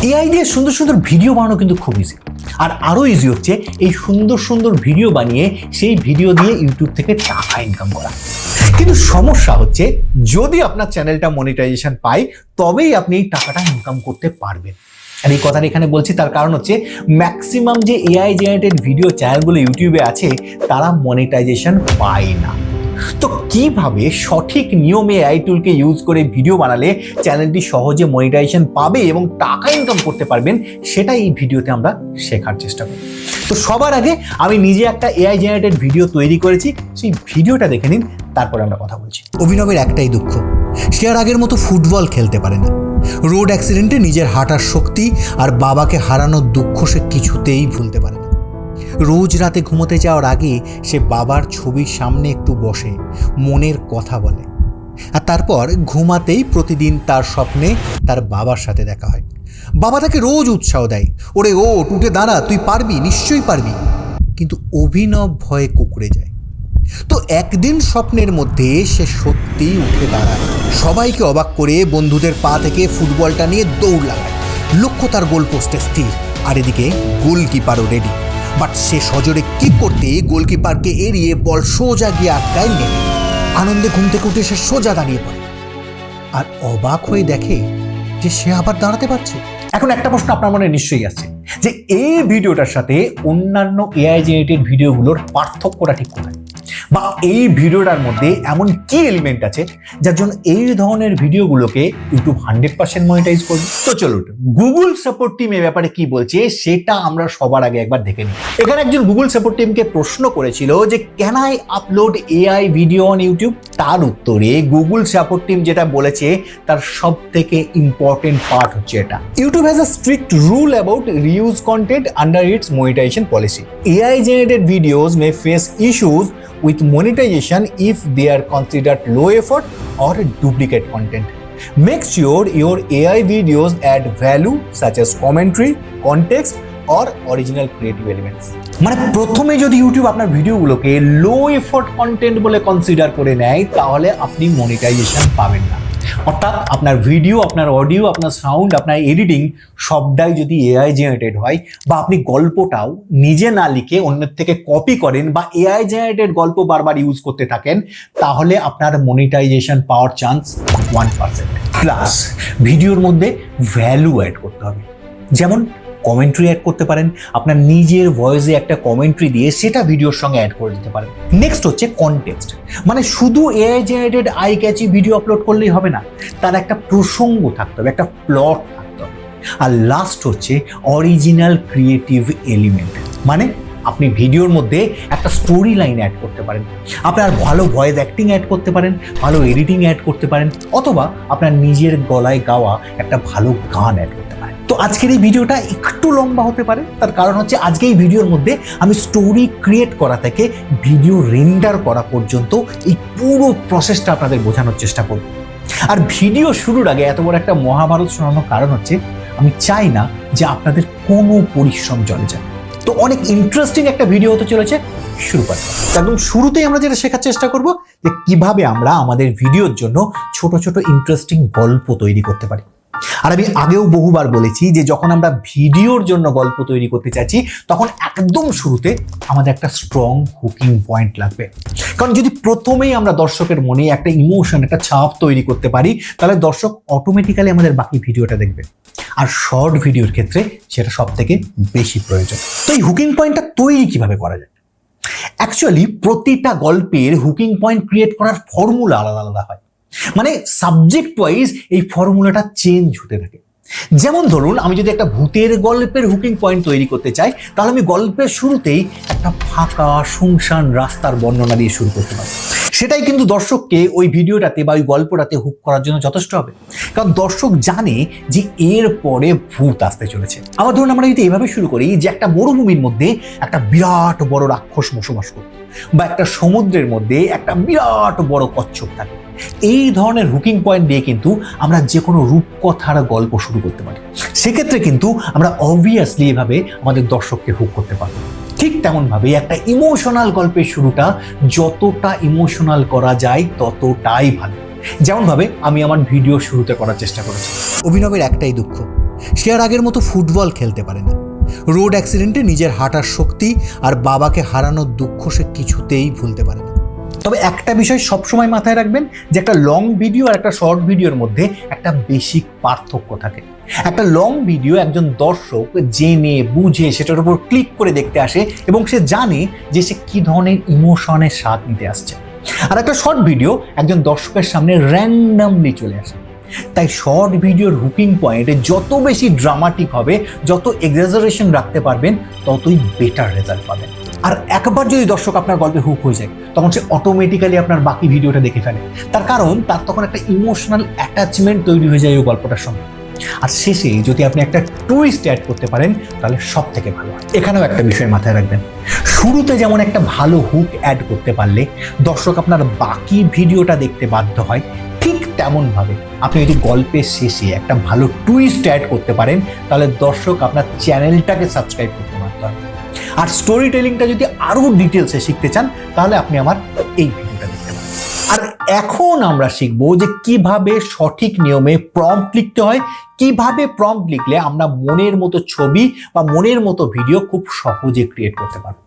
AI দিয়ে সুন্দর সুন্দর ভিডিও বানানো কিন্তু খুব ইজি, আর আরো ইজি হচ্ছে এই সুন্দর সুন্দর ভিডিও বানিয়ে সেই ভিডিও দিয়ে ইউটিউব থেকে টাকা ইনকাম করা। কিন্তু সমস্যা হচ্ছে যদি আপনার চ্যানেলটা মনিটাইজেশন পায় তবেই আপনি এই টাকাটা ইনকাম করতে পারবেন। আর এই কথাটা এখানে বলছি তার কারণ হচ্ছে ম্যাক্সিমাম যে এআই জেনারেটেড ভিডিও চ্যানেলগুলো ইউটিউবে আছে তারা মনিটাইজেশন পায় না। তো কিভাবে সঠিক নিয়মে এআই টুলকে ইউজ করে ভিডিও বানালে চ্যানেলটি সহজে মনিটাইজেশন পাবে এবং টাকা ইনকাম করতে পারবেন সেটা এই ভিডিওতে আমরা শেখার চেষ্টা করি। তো সবার আগে আমি নিজে একটা এআই জেনারেটেড ভিডিও তৈরি করেছি, সেই ভিডিওটা দেখে নিন, তারপরে আমরা কথা বলছি। অভিনবের একটাই দুঃখ, সে আর আগের মতো ফুটবল খেলতে পারে না। রোড অ্যাক্সিডেন্টে নিজের হাঁটার শক্তি আর বাবাকে হারানোর দুঃখ সে কিছুতেই ভুলতে পারে না। রোজ রাতে ঘুমোতে যাওয়ার আগে সে বাবার ছবির সামনে একটু বসে মনের কথা বলে, আর তারপর ঘুমাতেই প্রতিদিন তার স্বপ্নে তার বাবার সাথে দেখা হয়। বাবা তাকে রোজ উৎসাহ দেয়, ওরে ও উঠে দাঁড়া, তুই পারবি, নিশ্চয়ই পারবি। কিন্তু অভিনব ভয়ে কুঁকড়ে যায়। তো একদিন স্বপ্নের মধ্যে সে সত্যিই উঠে দাঁড়ায়, সবাইকে অবাক করে বন্ধুদের পা থেকে ফুটবলটা নিয়ে দৌড় লাগায়। লক্ষ্য তার গোলপোস্টে স্থির, আর এদিকে গোলকিপারও রেডি। বাট সে সজোরে কিক করতে গোলকিপারকে এড়িয়ে বল সোজা গিয়ে আটকায় নেমে। আনন্দে ঘুম থেকে উঠে সে সোজা দাঁড়িয়ে পড়ে আর অবাক হয়ে দেখে যে সে আবার দাঁড়াতে পারছে। এখন একটা প্রশ্ন আপনার মনে নিশ্চয়ই আছে যে এই ভিডিওটার সাথে অন্যান্য এআই জেনারেটেড ভিডিওগুলোর পার্থক্যটা ঠিক কোথায়, বা এই ভিডিওটার মধ্যে এমন কি এলিমেন্ট আছে যার জন্য এই ধরনের ভিডিওগুলোকে ইউটিউব 100% মনিটাইজ করবে। তো চলুন গুগল সাপোর্ট টিম এ ব্যাপারে কি বলছে সেটা আমরা সবার আগে একবার দেখে নিই। এখানে একজন গুগল সাপোর্ট টিমকে প্রশ্ন করেছিল যে can I upload AI video on YouTube. তার উত্তরে গুগল সাপোর্ট টিম যেটা বলেছে তার সব থেকে ইম্পর্টেন্ট পার্ট হচ্ছে এটা, YouTube has a strict rule about reuse content under its monetisation policy. AI generated videos may face issues with monetization if they are considered low effort or duplicate content. Make sure your AI videos add value such as commentary, context or original creative elements. মানে প্রথমে যদি YouTube আপনার ভিডিওগুলোকে লো effort content বলে consider করে নেয় তাহলে আপনি monetization পাবেন না। অর্থাৎ আপনার ভিডিও, আপনার অডিও, আপনার সাউন্ড, আপনার এডিটিং সবটাই যদি এআই জেনারেটেড হয়, বা আপনি গল্পটাও নিজে না লিখে অন্যের থেকে কপি করেন বা এআই জেনারেটেড গল্প বারবার ইউজ করতে থাকেন, তাহলে আপনার মনিটাইজেশন পাওয়ার চান্স 1%। প্লাস ভিডিওর মধ্যে ভ্যালু অ্যাড করতে হবে, যেমন কমেন্ট্রি অ্যাড করতে পারেন, আপনার নিজের ভয়েসে একটা কমেন্ট্রি দিয়ে সেটা ভিডিওর সঙ্গে অ্যাড করে দিতে পারেন। নেক্সট হচ্ছে কনটেক্সট, মানে শুধু AI generated eye catchy video upload করলেই হবে না, তার একটা প্রসঙ্গ থাকতে হবে, একটা প্লট থাকতে হবে। আর লাস্ট হচ্ছে অরিজিনাল ক্রিয়েটিভ এলিমেন্ট, মানে আপনি ভিডিওর মধ্যে একটা স্টোরি লাইন অ্যাড করতে পারেন, আপনার ভালো ভয়েস অ্যাক্টিং অ্যাড করতে পারেন, ভালো এডিটিং অ্যাড করতে পারেন, অথবা আপনার নিজের গলায় গাওয়া একটা ভালো গান অ্যাড করতে পারেন। তো আজকের এই ভিডিওটা একটু লম্বা হতে পারে, তার কারণ হচ্ছে আজকে এই ভিডিওর মধ্যে আমি স্টোরি ক্রিয়েট করা থেকে ভিডিও রেন্ডার করা পর্যন্ত এই পুরো প্রসেসটা আপনাদের বোঝানোর চেষ্টা করব। আর ভিডিও শুরুর আগে এত বড় একটা মহাভারত শোনানোর কারণ হচ্ছে আমি চাই না যে আপনাদের কোনো পরিশ্রম চলে যায়। তো অনেক ইন্টারেস্টিং একটা ভিডিও হতে চলেছে, শুরু করা। একদম শুরুতেই আমরা যেটা শেখার চেষ্টা করব যে কিভাবে আমরা আমাদের ভিডিওর জন্য ছোট ছোট ইন্টারেস্টিং গল্প তৈরি করতে পারি। আর আমি আগেও বহুবার বলেছি যে যখন আমরা ভিডিওর জন্য গল্প তৈরি করতে চাইছি তখন একদম শুরুতে আমাদের একটা স্ট্রং হুকিং পয়েন্ট লাগবে। কারণ যদি প্রথমেই আমরা দর্শকের মনে একটা ইমোশন, একটা ছাপ তৈরি করতে পারি তাহলে দর্শক অটোমেটিক্যালি আমাদের বাকি ভিডিওটা দেখবে। আর শর্ট ভিডিওর ক্ষেত্রে সেটা সব থেকে বেশি প্রয়োজন। তো এই হুকিং পয়েন্টটা তৈরি কিভাবে করা যায়? অ্যাকচুয়ালি প্রতিটা গল্পের হুকিং পয়েন্ট ক্রিয়েট করার ফর্মুলা আলাদা আলাদা হয়, মানে সাবজেক্ট ওয়াইজ এই ফর্মুলাটা চেঞ্জ হতে থাকে। যেমন ধরুন আমি যদি একটা ভূতের গল্পের হুকিং পয়েন্ট তৈরি করতে চাই তাহলে আমি গল্পের শুরুতেই একটা ফাঁকা শুনশান রাস্তার বর্ণনা দিয়ে শুরু করতে পারি। সেটাই কিন্তু দর্শককে ওই ভিডিওটাতে বা ওই গল্পটাতে হুক করার জন্য যথেষ্ট হবে, কারণ দর্শক জানে যে এর পরে ভূত আসতে চলেছে। আবার ধরুন আমরা যদি এভাবে শুরু করি যে একটা মরুভূমির মধ্যে একটা বিরাট বড় রাক্ষস বসবাস করত, বা একটা সমুদ্রের মধ্যে একটা বিরাট বড় কচ্ছপ থাকে, এই ধরনের হুকিং পয়েন্ট দিয়ে কিন্তু আমরা যে কোনো রূপকথার গল্প শুরু করতে পারি। সেক্ষেত্রে কিন্তু আমরা অবভিয়াসলি এভাবে আমাদের দর্শককে হুক করতে পারবো। ঠিক তেমনভাবে একটা ইমোশনাল গল্পের শুরুটা যতটা ইমোশনাল করা যায় ততটাই ভালো। যেমনভাবে আমি আমার ভিডিও শুরুতে করার চেষ্টা করেছি। অভিনবের একটাই দুঃখ, সে আর আগের মতো ফুটবল খেলতে পারে না। রোড অ্যাক্সিডেন্টে নিজের হাঁটার শক্তি আর বাবাকে হারানোর দুঃখ সে কিছুতেই ভুলতে পারে না। তবে একটা বিষয় সবসময় মাথায় রাখবেন যে একটা লং ভিডিও আর একটা শর্ট ভিডিওর মধ্যে একটা বেসিক পার্থক্য থাকে। একটা লং ভিডিও একজন দর্শক জেনে বুঝে সেটার উপর ক্লিক করে দেখতে আসে এবং সে জানে যে সে কি ধরনের ইমোশনের স্বাদ নিতে আসছে। আর একটা শর্ট ভিডিও একজন দর্শকের সামনে র্যান্ডামলি চলে আসে। তাই শর্ট ভিডিওর হুকিং পয়েন্টে যত বেশি ড্রামাটিক হবে, যত এক্সাজারেশন রাখতে পারবেন, ততই বেটার রেজাল্ট পাবেন। আর একবার যদি দর্শক আপনার গল্পে হুক হয়ে যায়, তখন সে অটোমেটিক্যালি আপনার বাকি ভিডিওটা দেখে ফেলে। তার কারণ তার তখন একটা ইমোশনাল অ্যাটাচমেন্ট তৈরি হয়ে যায় ওই গল্পটার সঙ্গে। আর শেষে যদি আপনি একটা টুইস্ট অ্যাড করতে পারেন, তাহলে সব থেকে ভালো হয়। এখানেও একটা বিষয় মাথায় রাখবেন, শুরুতে যেমন একটা ভালো হুক অ্যাড করতে পারলে দর্শক আপনার বাকি ভিডিওটা দেখতে বাধ্য হয়, ঠিক তেমনভাবে আপনি যদি গল্পের শেষে একটা ভালো টুইস্ট অ্যাড করতে পারেন, তাহলে দর্শক আপনার চ্যানেলটাকে সাবস্ক্রাইব করতে বাধ্য হয়। আর স্টোরি টেলিংটা যদি আরও ডিটেলসে শিখতে চান, তাহলে আপনি আমার এই ভিডিওটা দেখতে পারেন। আর এখন আমরা শিখবো যে কিভাবে সঠিক নিয়মে প্রম্পট লিখতে হয়, কিভাবে প্রম্পট লিখলে আমরা মনের মতো ছবি বা মনের মতো ভিডিও খুব সহজে ক্রিয়েট করতে পারবো।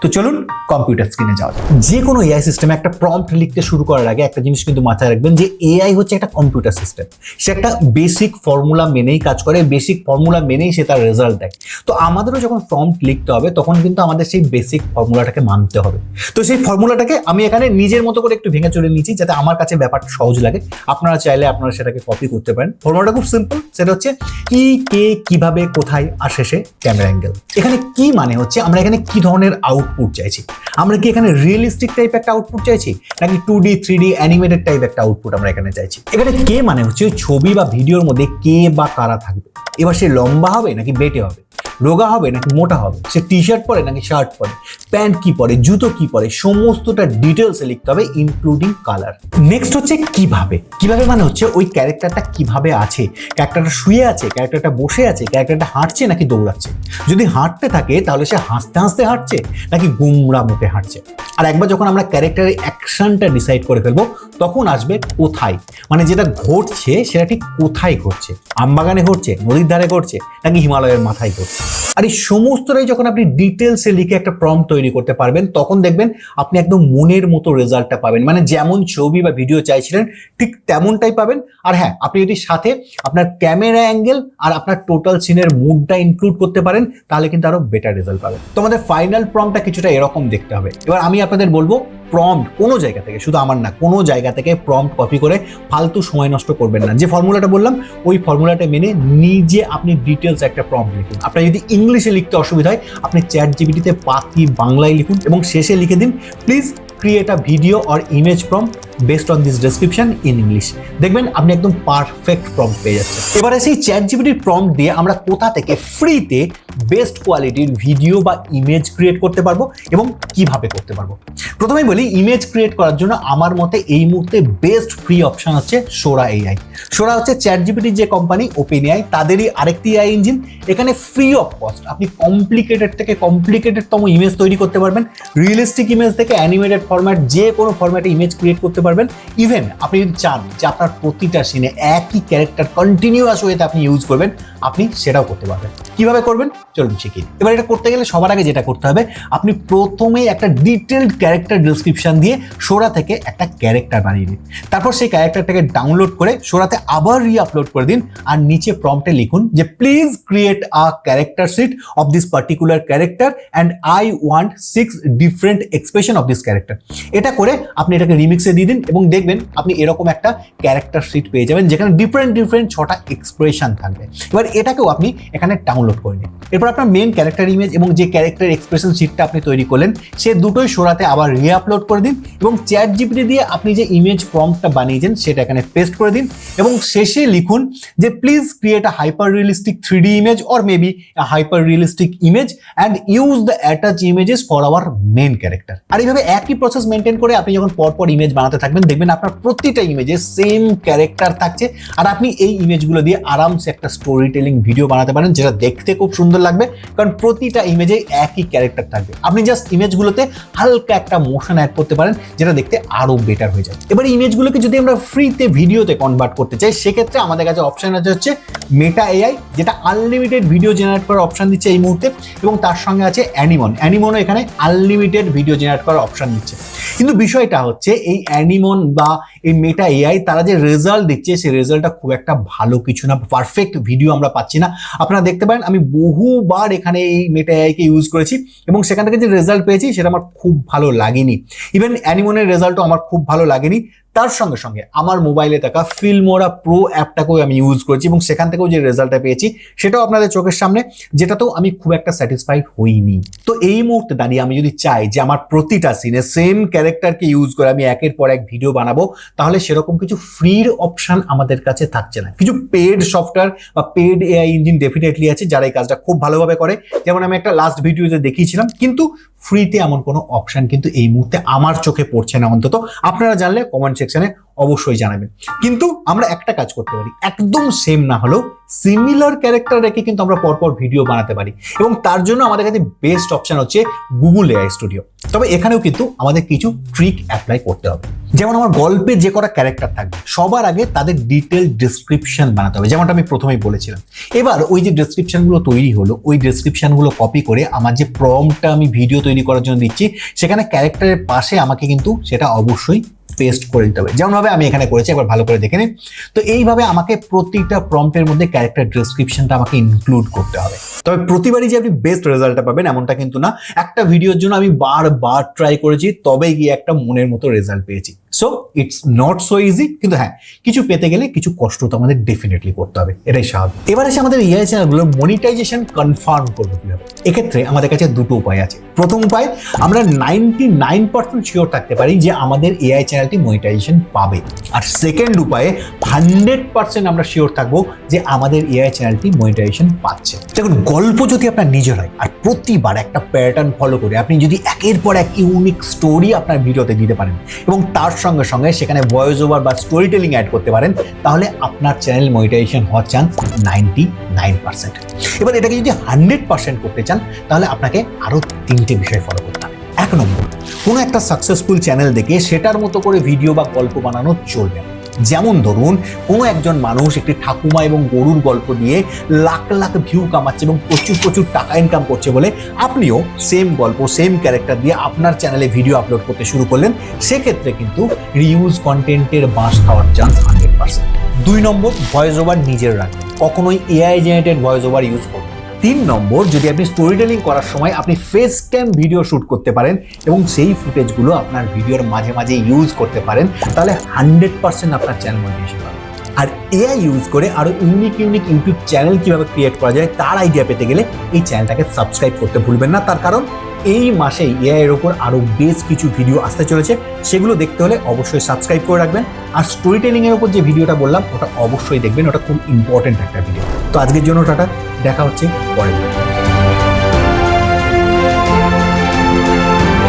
তো চলুন কম্পিউটার স্ক্রিনে যাওয়া যাক। যে কোনো এআই সিস্টেমে একটা প্রম্পট লিখতে শুরু করার আগে একটা জিনিস কিন্তু মাথায় রাখবেন যে এআই হচ্ছে একটা কম্পিউটার সিস্টেম। সে একটা বেসিক ফর্মুলা মেনেই কাজ করে, বেসিক ফর্মুলা মেনেই সে তার রেজাল্ট দেয়। তো আমাদেরও যখন প্রম্পট লিখতে হবে, তখন কিন্তু আমাদের সেই বেসিক ফর্মুলাটাকে মানতে হবে। তো সেই ফর্মুলাটাকে আমি এখানে নিজের মতো করে একটু ভেঙে চলে নিয়েছি, যাতে আমার কাছে ব্যাপারটা সহজ লাগে। আপনারা চাইলে আপনারা সেটাকে কপি করতে পারেন। ফর্মুলাটা খুব সিম্পল, সেটা হচ্ছে কি, কে, কিভাবে, কোথায়, আর শেষে ক্যামেরা অ্যাঙ্গেল। এখানে কি মানে হচ্ছে আমরা এখানে কি ধরনের আউটপুট চাইছি। আমরা কি এখানে রিয়েলিস্টিক টাইপ একটা আউটপুট চাইছি, নাকি 2D 3D অ্যানিমেটেড টাইপ একটা আউটপুট আমরা এখানে চাইছি। এখানে কে মানে হচ্ছে ছবি বা ভিডিওর মধ্যে কে বা কারা থাকবে। এবার সে লম্বা হবে নাকি বেটে হবে, রোগা হবে নাকি মোটা হবে, সে টি শার্ট পরে নাকি শার্ট পরে, প্যান্ট কি পরে, জুতো কি পরে, সমস্তটা ডিটেলসে লিখতে হবে, ইনক্লুডিং কালার। নেক্সট হচ্ছে কিভাবে। কিভাবে মানে হচ্ছে ওই ক্যারেক্টারটা কিভাবে আছে, ক্যারেক্টারটা শুয়ে আছে, ক্যারেক্টারটা বসে আছে, ক্যারেক্টারটা হাঁটছে নাকি দৌড়াচ্ছে। যদি হাঁটতে থাকে তাহলে সে হাসতে হাসতে হাঁটছে নাকি গুমরা মুখে হাঁটছে। আর একবার যখন আমরা ক্যারেক্টারের অ্যাকশনটা ডিসাইড করে ফেলবো, তখন আসবে কোথায়, মানে যেটা ঘটছে সেটা ঠিক কোথায় ঘটছে। আমবাগানে ঘটছে, নদীর ধারে ঘটছে, নাকি হিমালয়ের মাথায় ঘটছে। আর এই সমস্তটাই যখন আপনি ডিটেলসে লিখে একটা প্রম্পট তৈরি করতে পারবেন, তখন দেখবেন আপনি একদম মনের মতো রেজাল্টটা পাবেন। মানে যেমন ছবি বা ভিডিও চাইছিলেন ঠিক তেমনটাই পাবেন। আর হ্যাঁ, আপনি যদি সাথে আপনার ক্যামেরা অ্যাঙ্গেল আর আপনার টোটাল সিনের মুডটা ইনক্লুড করতে পারেন, তাহলে কিন্তু আরো বেটার রেজাল্ট পাবেন। তো আমাদের ফাইনাল প্রম্পটটা কিছুটা এরকম দেখতে হবে। এবার আমি আপনাদের বলবো, প্রম্পট কোনো জায়গা থেকে, শুধু আমার না, কোনো জায়গা থেকে প্রম্পট কপি করে ফালতু সময় নষ্ট করবেন না। যে ফর্মুলাটা বললাম, ওই ফর্মুলাটা মেনে নিজে আপনি ডিটেলস একটা প্রম্পট লিখুন। আপনার যদি ইংলিশে লিখতে অসুবিধা হয়, আপনি চ্যাট জিপিটিতে পাতি বাংলায় লিখুন এবং শেষে লিখে দিন, please create a video or image prompt based on this description in English. দেখবেন আপনি একদম পারফেক্ট প্রম্পট পেয়ে যাচ্ছেন। এবারে সেই চ্যাট জিপিটির প্রম্পট দিয়ে আমরা কোথা থেকে ফ্রিতে বেস্ট কোয়ালিটির ভিডিও বা ইমেজ ক্রিয়েট করতে পারবো এবং কিভাবে করতে পারবো। প্রথমেই বলি, ইমেজ ক্রিয়েট করার জন্য আমার মতে এই মুহূর্তে বেস্ট ফ্রি অপশন হচ্ছে সোরা এআই। সোরা হচ্ছে চ্যাট জিপিটির যে কোম্পানি, ওপেন এআই, তাদেরই আরেকটি এআই ইঞ্জিন। এখানে ফ্রি অফ কস্ট আপনি কমপ্লিকেটেড থেকে কমপ্লিকেটেডতম ইমেজ তৈরি করতে পারবেন। রিয়েলিস্টিক ইমেজ থেকে অ্যানিমেটেড ফরম্যাট, যে কোনো ফরম্যাটে ইমেজ ক্রিয়েট করতে পারবেন। ইভেন আপনি যদি চান যে আপনার প্রতিটা সিনে একই ক্যারেক্টার কন্টিনিউয়াস ওয়েতে আপনি ইউজ করবেন, আপনি সেটাও করতে পারবেন। কিভাবে করবেন চলুন শিখি। এবার এটা করতে গেলে সবার আগে যেটা করতে হবে, আপনি প্রথমেই একটা ডিটেলড ক্যারেক্টার ডেসক্রিপশন দিয়ে সোরা থেকে একটা ক্যারেক্টার বানিয়ে নিন। তারপর সেই ক্যারেক্টারটাকে ডাউনলোড করে সোরাতে আবার রিআপলোড করে দিন। আর নিচে প্রম্পটে লিখুন যে please create a character sheet of this particular character and I want 6 different expression of this character. এটা করে আপনি এটাকে রিমিক্সে দিয়ে দিন এবং দেখবেন আপনি এরকম একটা ক্যারেক্টার শিট পেয়ে যাবেন, যেখানে ডিফারেন্ট 6টা এক্সপ্রেশন থাকবে। এবার এটাকেও আপনি এখানে ডাউনলোড করে নিন। এরপর আপনার মেন ক্যারেক্টার ইমেজ এবং যে ক্যারেক্টার এক্সপ্রেশন শিটটা আপনি তৈরি করলেন, সে দুটোই সোরাতে আবার রিআপলোড করে দিন এবং চ্যাট জিপিটি দিয়ে আপনি যে ইমেজ প্রম্পটটা বানিয়েছেন সেটা এখানে পেস্ট করে দিন এবং শেষে লিখুন যে please create a hyper realistic 3D image or maybe a hyper realistic image and use the attach images for our main character. আর এইভাবে একই প্রসেস মেনটেন করে আপনি যখন পরপর ইমেজ বানাতে থাকবেন, থাকবেন, দেখবেন আপনার প্রতিটা ইমেজে সেম ক্যারেক্টার থাকছে, আর আপনি এই ইমেজগুলো দিয়ে আরামসে একটা স্টোরি টেলিং ভিডিও বানাতে পারেন, যেটা দেখতে খুব সুন্দর লাগবে, কারণ প্রতিটা ইমেজে একই ক্যারেক্টার থাকবে। আপনি জাস্ট ইমেজগুলোতে হালকা একটা মোশন অ্যাড করতে পারেন, যেটা দেখতে আরো বেটার হয়ে যায়। এবার ইমেজগুলোকে যদি আমরা ফ্রিতে ভিডিওতে কনভার্ট করতে চাই, সেক্ষেত্রে আমাদের কাছে অপশন আছে হচ্ছে মেটা এআই, যেটা আনলিমিটেড ভিডিও জেনারেট করার অপশন দিচ্ছে এই মুহূর্তে, এবং তার সঙ্গে আছে অ্যানিমনও এখানে আনলিমিটেড ভিডিও জেনারেট করার অপশন দিচ্ছে। কিন্তু বিষয়টা হচ্ছে এই অ্যানিমন বা এই মেটা এআই তারা যে রেজাল্ট দিচ্ছে, সেই রেজাল্টটা খুব একটা ভালো কিছু না, পারফেক্ট ভিডিও আমরা পাচ্ছি না। আপনারা দেখতে পারেন আমি বহুবার এখানে এই মেটা এআইকে ইউজ করেছি এবং সেখান থেকে যে রেজাল্ট পেয়েছি সেটা আমার খুব ভালো লাগেনি। ইভেন অ্যানিমনের রেজাল্টও আমার খুব ভালো লাগেনি। তার সঙ্গে সঙ্গে আমার মোবাইলে থাকা ফিল্মোরা প্রো অ্যাপটাকেও আমি ইউজ করেছি এবং সেখান থেকেও যে রেজাল্টটা পেয়েছি সেটাও আপনাদের চোখের সামনে, যেটাতেও আমি খুব একটা স্যাটিসফাইড হইনি। তো এই মুহূর্তে দাঁড়িয়ে আমি যদি চাই যে আমার প্রতিটা সিনে সেম ক্যারেক্টারকে ইউজ করে আমি একের পর এক ভিডিও বানাবো, তাহলে সেরকম কিছু ফ্রির অপশন আমাদের কাছে থাকছে না। কিছু পেড সফটওয়্যার বা পেড এআই ইঞ্জিন ডেফিনেটলি আছে যারা এই কাজটা খুব ভালোভাবে করে, যেমন আমি একটা লাস্ট ভিডিওতে দেখিয়েছিলাম, কিন্তু ফ্রিতে এমন কোনো অপশন কিন্তু এই মুহূর্তে আমার চোখে পড়ছে না। অন্তত আপনারা জানলে কমেন্ট সেকশনে অবশ্যই জানাবেন। কিন্তু আমরা একটা কাজ করতে পারি, একদম সেম না হলেও সিমিলার ক্যারেক্টার রেখে কিন্তু আমরা পরপর ভিডিও বানাতে পারি, এবং তার জন্য আমাদের কাছে বেস্ট অপশন হচ্ছে গুগল এআই স্টুডিও। তবে এখানেও কিন্তু আমাদের কিছু ট্রিক অ্যাপ্লাই করতে হবে। যেমন আমার গল্পে যে কটা ক্যারেক্টার থাকবে সবার আগে তাদের ডিটেল ডেসক্রিপশন বানাতে হবে, যেমনটা আমি প্রথমেই বলেছিলাম। এবার ওই যে ডেসক্রিপশনগুলো তৈরি হলো, ওই ডেসক্রিপশনগুলো কপি করে আমার যে প্রম্পটটা আমি ভিডিও তৈরি করার জন্য দিচ্ছি, সেখানে ক্যারেক্টারের পাশে আমাকে কিন্তু সেটা অবশ্যই পেস্ট করে দিতে হবে, যেমনভাবে আমি এখানে করেছি, একবার ভালো করে দেখে নিন। তো এইভাবে আমাকে প্রতিটা প্রম্পটের মধ্যে ক্যারেক্টার ডেসক্রিপশনটা আমাকে ইনক্লুড করতে হবে। তবে প্রতিবারই যে আপনি বেস্ট রেজাল্টটা পাবেন এমনটা কিন্তু না। একটা ভিডিওর জন্য আমি বারবার ট্রাই করেছি, তবে গিয়ে একটা মনের মতো রেজাল্ট পেয়েছি। So it's not so easy, কিন্তু হ্যাঁ, কিছু পেতে গেলে কিছু কষ্ট তো আমাদের ডেফিনেটলি করতে হবে, এটাই স্বাভাবিক। এবার এসে আমাদের এআই চ্যানেলগুলো মনিটাইজেশন কনফার্ম করবো কিভাবে। এক্ষেত্রে আমাদের কাছে দুটো উপায় আছে। প্রথম উপায়, আমরা 99% শিওর থাকতে পারি যে আমাদের এআই চ্যানেলটি মনিটাইজেশন পাবে। আর সেকেন্ড উপায়ে 100% আমরা শিওর থাকবো যে আমাদের এআই চ্যানেলটি মনিটাইজেশন পাচ্ছে। দেখুন, গল্প যদি আপনার নিজের হয় আর প্রতিবার একটা প্যাটার্ন ফলো করে আপনি যদি একের পর এক ইউনিক স্টোরি আপনার ভিডিওতে দিতে পারেন এবং তার সঙ্গে সঙ্গে সেখানে ভয়েস ওভার বা স্টোরি টেলিং অ্যাড করতে পারেন, তাহলে আপনার চ্যানেল মনিটাইজেশন হওয়ার চান্স 99%। এবার এটাকে যদি 100% করতে চান, তাহলে আপনাকে আরো 3টে বিষয় ফলো করতে হবে। 1 নম্বর, কোনো একটা সাকসেসফুল চ্যানেল দেখে সেটার মতো করে ভিডিও বা গল্প বানানো চলবে না। যেমন ধরুন, কোনো একজন মানুষ একটি ঠাকুমা এবং গরুর গল্প দিয়ে লাখ লাখ ভিউ কামাচ্ছে এবং প্রচুর প্রচুর টাকা ইনকাম করছে বলে আপনিও সেম গল্প সেম ক্যারেক্টার দিয়ে আপনার চ্যানেলে ভিডিও আপলোড করতে শুরু করলেন, সেক্ষেত্রে কিন্তু রিউজ কন্টেন্টের বাঁশ খাওয়ার চান্স 100%। 2 নম্বর, ভয়েস ওভার নিজের রাখবেন, কখনোই AI generated voice over use করবেন। 3 নম্বর, যদি আপনি স্টোরি টেলিং করার সময় আপনি ফেস ক্যাম ভিডিও শুট করতে পারেন এবং সেই ফুটেজগুলো আপনার ভিডিওর মাঝে মাঝে ইউজ করতে পারেন, তাহলে 100% আপনার চ্যানেল মনিটাইজেশন পাবে। আর এআই ইউজ করে আরো ইউনিক ইউটিউব চ্যানেল কিভাবে ক্রিয়েট করা যায় তার আইডিয়া পেতে গেলে এই চ্যানেলটাকে সাবস্ক্রাইব করতে ভুলবেন না। তার কারণ এই মাসেই এআই এর উপর আরো বেশ কিছু ভিডিও আসতে চলেছে, সেগুলো দেখতে হলে অবশ্যই সাবস্ক্রাইব করে রাখবেন। আর স্টোরি টেলিং এর উপর যে ভিডিওটা বললাম ওটা অবশ্যই দেখবেন, ওটা খুব ইম্পর্টেন্ট একটা ভিডিও। তো আজকের জন্য টাটা, দেখা হচ্ছে পরের ভিডিও।